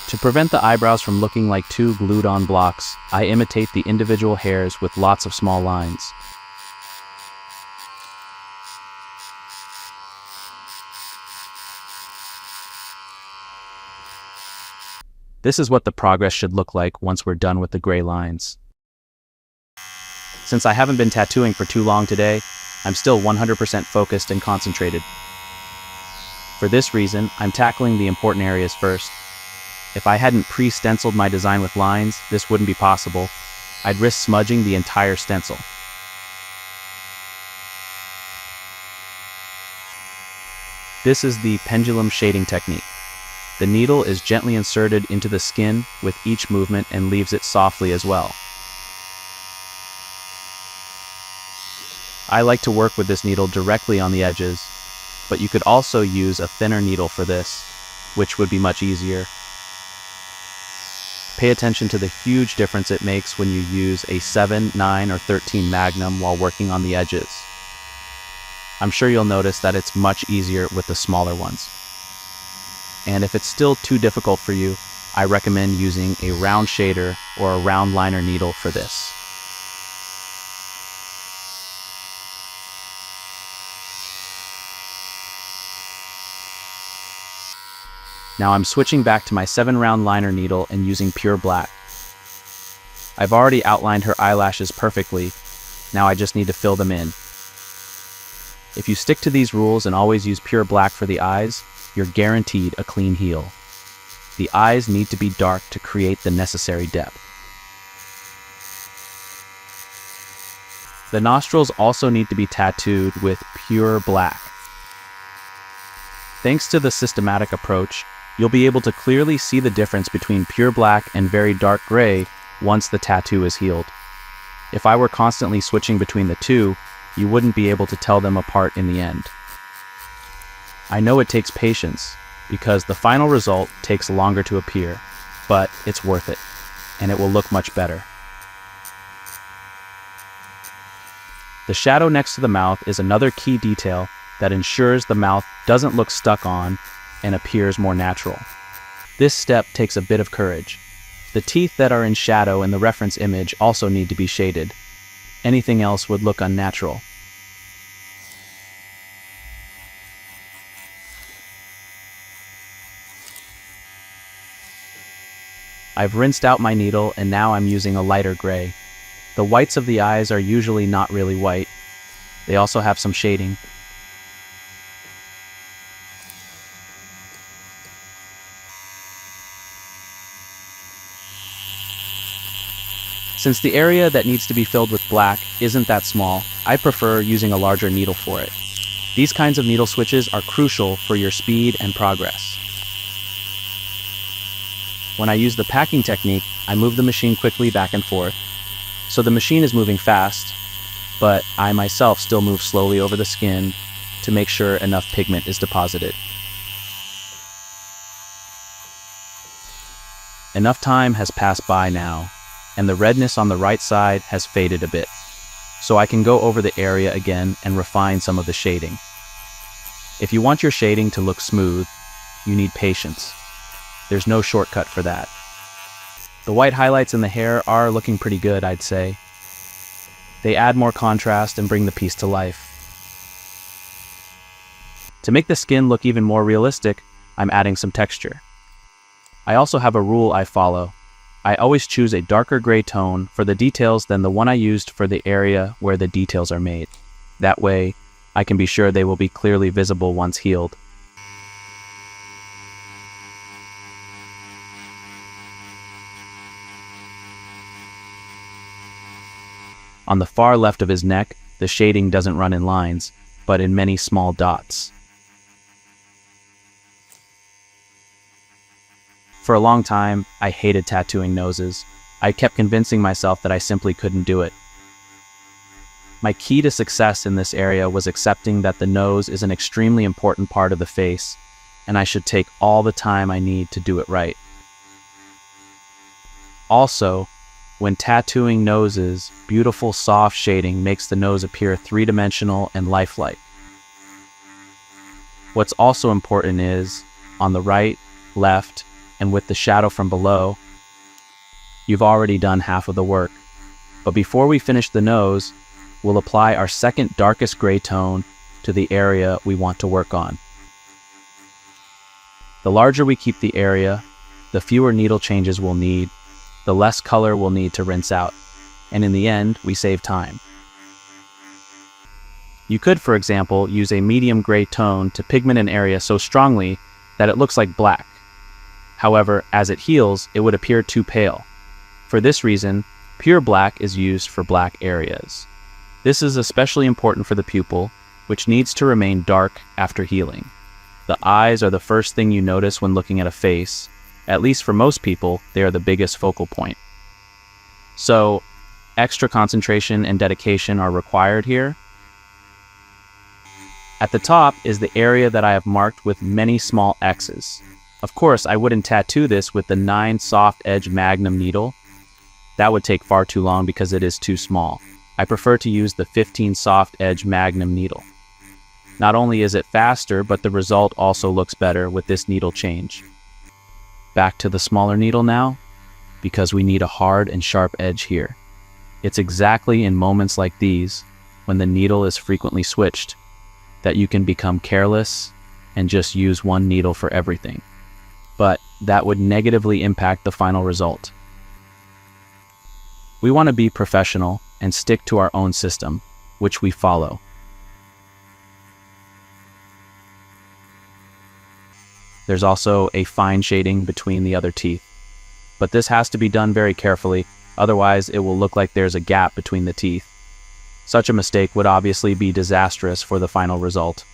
To prevent the eyebrows from looking like two glued-on blocks, I imitate the individual hairs with lots of small lines. This is what the progress should look like once we're done with the gray lines. Since I haven't been tattooing for too long today, I'm still 100% focused and concentrated. For this reason, I'm tackling the important areas first. If I hadn't pre-stenciled my design with lines, this wouldn't be possible. I'd risk smudging the entire stencil. This is the pendulum shading technique. The needle is gently inserted into the skin with each movement and leaves it softly as well. I like to work with this needle directly on the edges, but you could also use a thinner needle for this, which would be much easier. Pay attention to the huge difference it makes when you use a 7, 9, or 13 Magnum while working on the edges. I'm sure you'll notice that it's much easier with the smaller ones. And if it's still too difficult for you, I recommend using a round shader or a round liner needle for this. Now I'm switching back to my 7-round liner needle and using pure black. I've already outlined her eyelashes perfectly, now I just need to fill them in. If you stick to these rules and always use pure black for the eyes, you're guaranteed a clean heel. The eyes need to be dark to create the necessary depth. The nostrils also need to be tattooed with pure black. Thanks to the systematic approach, you'll be able to clearly see the difference between pure black and very dark gray once the tattoo is healed. If I were constantly switching between the two, you wouldn't be able to tell them apart in the end. I know it takes patience, because the final result takes longer to appear, but it's worth it, and it will look much better. The shadow next to the mouth is another key detail that ensures the mouth doesn't look stuck on and appears more natural. This step takes a bit of courage. The teeth that are in shadow in the reference image also need to be shaded. Anything else would look unnatural. I've rinsed out my needle and now I'm using a lighter gray. The whites of the eyes are usually not really white. They also have some shading. Since the area that needs to be filled with black isn't that small, I prefer using a larger needle for it. These kinds of needle switches are crucial for your speed and progress. When I use the packing technique, I move the machine quickly back and forth. So the machine is moving fast, but I myself still move slowly over the skin to make sure enough pigment is deposited. Enough time has passed by now, and the redness on the right side has faded a bit, so I can go over the area again and refine some of the shading. If you want your shading to look smooth, you need patience. There's no shortcut for that. The white highlights in the hair are looking pretty good, I'd say. They add more contrast and bring the piece to life. To make the skin look even more realistic, I'm adding some texture. I also have a rule I follow. I always choose a darker gray tone for the details than the one I used for the area where the details are made. That way, I can be sure they will be clearly visible once healed. On the far left of his neck, the shading doesn't run in lines, but in many small dots. For a long time, I hated tattooing noses. I kept convincing myself that I simply couldn't do it. My key to success in this area was accepting that the nose is an extremely important part of the face, and I should take all the time I need to do it right. Also, when tattooing noses, beautiful soft shading makes the nose appear three-dimensional and lifelike. What's also important is, on the right, left, and with the shadow from below, you've already done half of the work. But before we finish the nose, we'll apply our second darkest gray tone to the area we want to work on. The larger we keep the area, the fewer needle changes we'll need, the less color we'll need to rinse out, and in the end, we save time. You could, for example, use a medium gray tone to pigment an area so strongly that it looks like black. However, as it heals, it would appear too pale. For this reason, pure black is used for black areas. This is especially important for the pupil, which needs to remain dark after healing. The eyes are the first thing you notice when looking at a face. At least for most people, they are the biggest focal point. So, extra concentration and dedication are required here. At the top is the area that I have marked with many small X's. Of course, I wouldn't tattoo this with the 9 soft edge Magnum needle. That would take far too long because it is too small. I prefer to use the 15 soft edge Magnum needle. Not only is it faster, but the result also looks better with this needle change. Back to the smaller needle now, because we need a hard and sharp edge here. It's exactly in moments like these, when the needle is frequently switched, that you can become careless and just use one needle for everything. But that would negatively impact the final result. We want to be professional and stick to our own system, which we follow. There's also a fine shading between the other teeth, but this has to be done very carefully, otherwise it will look like there's a gap between the teeth. Such a mistake would obviously be disastrous for the final result.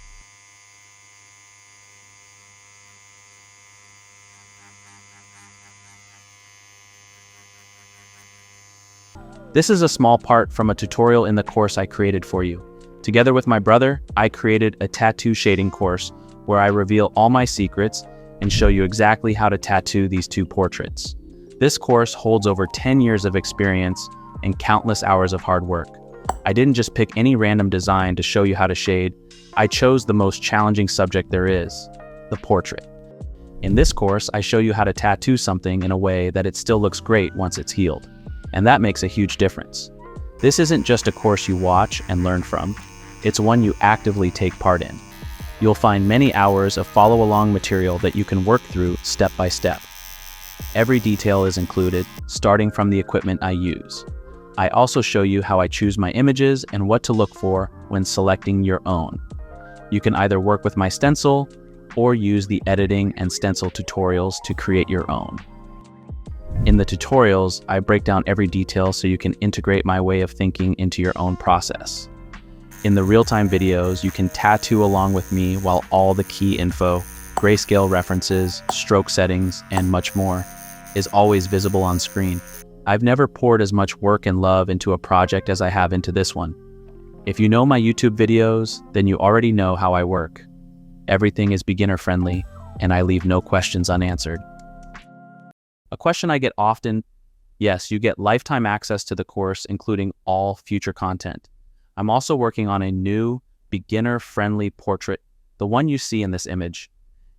This is a small part from a tutorial in the course I created for you. Together with my brother, I created a tattoo shading course where I reveal all my secrets and show you exactly how to tattoo these 2 portraits. This course holds over 10 years of experience and countless hours of hard work. I didn't just pick any random design to show you how to shade. I chose the most challenging subject there is, the portrait. In this course, I show you how to tattoo something in a way that it still looks great once it's healed. And that makes a huge difference. This isn't just a course you watch and learn from, it's one you actively take part in. You'll find many hours of follow-along material that you can work through step by step. Every detail is included, starting from the equipment I use. I also show you how I choose my images and what to look for when selecting your own. You can either work with my stencil or use the editing and stencil tutorials to create your own. In the tutorials, I break down every detail so you can integrate my way of thinking into your own process. In the real-time videos, you can tattoo along with me while all the key info, grayscale references, stroke settings, and much more is always visible on screen. I've never poured as much work and love into a project as I have into this one. If you know my YouTube videos, then you already know how I work. Everything is beginner-friendly, and I leave no questions unanswered. A question I get often, yes, you get lifetime access to the course, including all future content. I'm also working on a new, beginner-friendly portrait, the one you see in this image.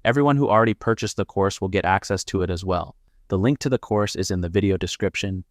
Everyone who already purchased the course will get access to it as well. The link to the course is in the video description.